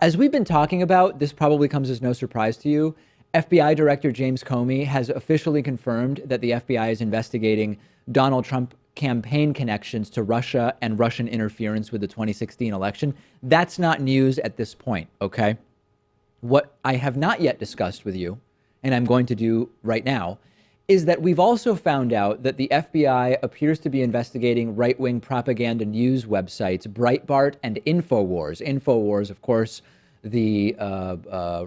As we've been talking about, this probably comes as no surprise to you. FBI Director James Comey has officially confirmed that the FBI is investigating Donald Trump campaign connections to Russia and Russian interference with the 2016 election. That's not news at this point, okay? What I have not yet discussed with you, and I'm going to do right now, is that we've also found out that the FBI appears to be investigating right-wing propaganda news websites Breitbart and InfoWars. InfoWars, of course, the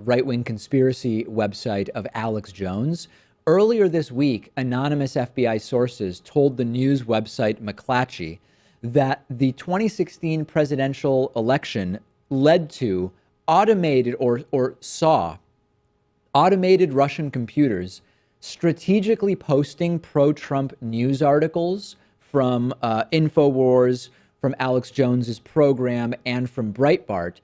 right-wing conspiracy website of Alex Jones. Earlier this week, anonymous FBI sources told the news website McClatchy that the 2016 presidential election led to automated or saw automated Russian computers strategically posting pro-Trump news articles from InfoWars, from Alex Jones's program, and from Breitbart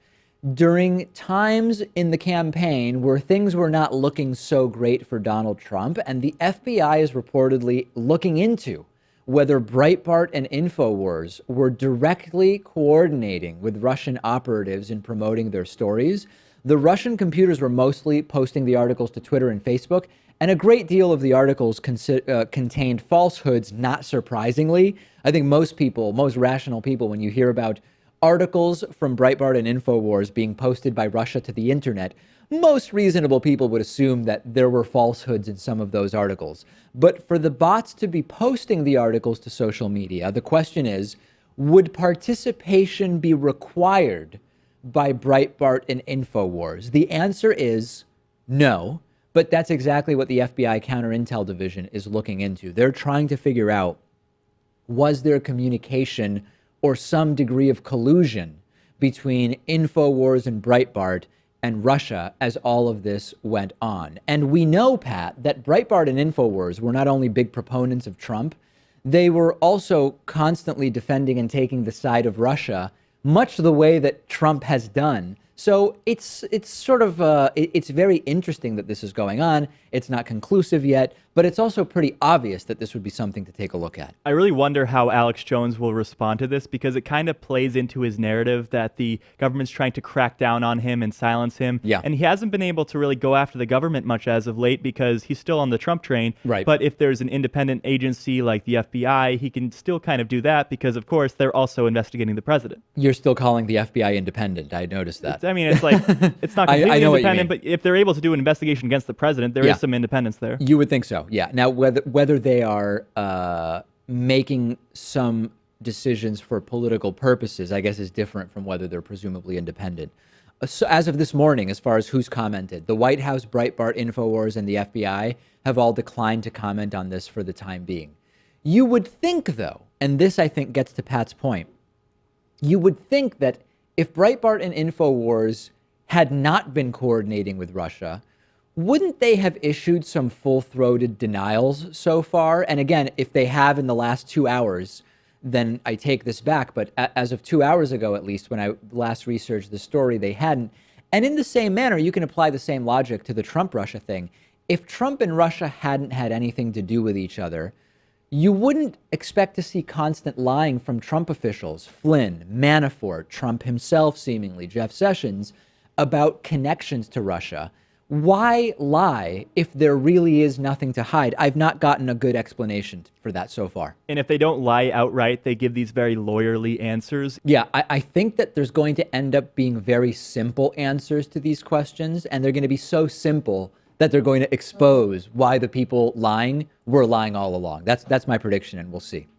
during times in the campaign where things were not looking so great for Donald Trump. And the FBI is reportedly looking into whether Breitbart and InfoWars were directly coordinating with Russian operatives in promoting their stories. The Russian computers were mostly posting the articles to Twitter and Facebook, and a great deal of the articles contained falsehoods, not surprisingly. I think most people, most rational people, when you hear about articles from Breitbart and InfoWars being posted by Russia to the internet, most reasonable people would assume that there were falsehoods in some of those articles. But for the bots to be posting the articles to social media, the question is, would participation be required by Breitbart and InfoWars? The answer is no, but that's exactly what the FBI Counterintel Division is looking into. They're trying to figure out, was there communication or some degree of collusion between InfoWars and Breitbart and Russia as all of this went on? And we know, Pat, that Breitbart and InfoWars were not only big proponents of Trump, they were also constantly defending and taking the side of Russia, much the way that Trump has done. So it's sort of, it's very interesting that this is going on. It's not conclusive yet, but it's also pretty obvious that this would be something to take a look at. I really wonder how Alex Jones will respond to this, because it kind of plays into his narrative that the government's trying to crack down on him and silence him. Yeah. And he hasn't been able to really go after the government much as of late because he's still on the Trump train. Right. But if there's an independent agency like the FBI, he can still kind of do that because, of course, they're also investigating the president. You're still calling the FBI independent. I noticed that. I mean, it's like, it's not completely I know independent, but if they're able to do an investigation against the president, there is some independence there. You would think so, yeah. Now, whether they are making some decisions for political purposes, I guess is different from whether they're presumably independent. So as of this morning, as far as who's commented, the White House, Breitbart, InfoWars, and the FBI have all declined to comment on this for the time being. You would think, though, and this, I think, gets to Pat's point, you would think that if Breitbart and InfoWars had not been coordinating with Russia, wouldn't they have issued some full-throated denials so far? And again, if they have in the last 2 hours, then I take this back. But as of 2 hours ago, at least, when I last researched the story, they hadn't. And in the same manner, you can apply the same logic to the Trump-Russia thing. If Trump and Russia hadn't had anything to do with each other, you wouldn't expect to see constant lying from Trump officials, Flynn, Manafort, Trump himself, seemingly, Jeff Sessions, about connections to Russia. Why lie if there really is nothing to hide? I've not gotten a good explanation for that so far. And if they don't lie outright, they give these very lawyerly answers. Yeah, I think that there's going to end up being very simple answers to these questions, and they're going to be so simple that they're going to expose why the people lying were lying all along. That's my prediction, and we'll see.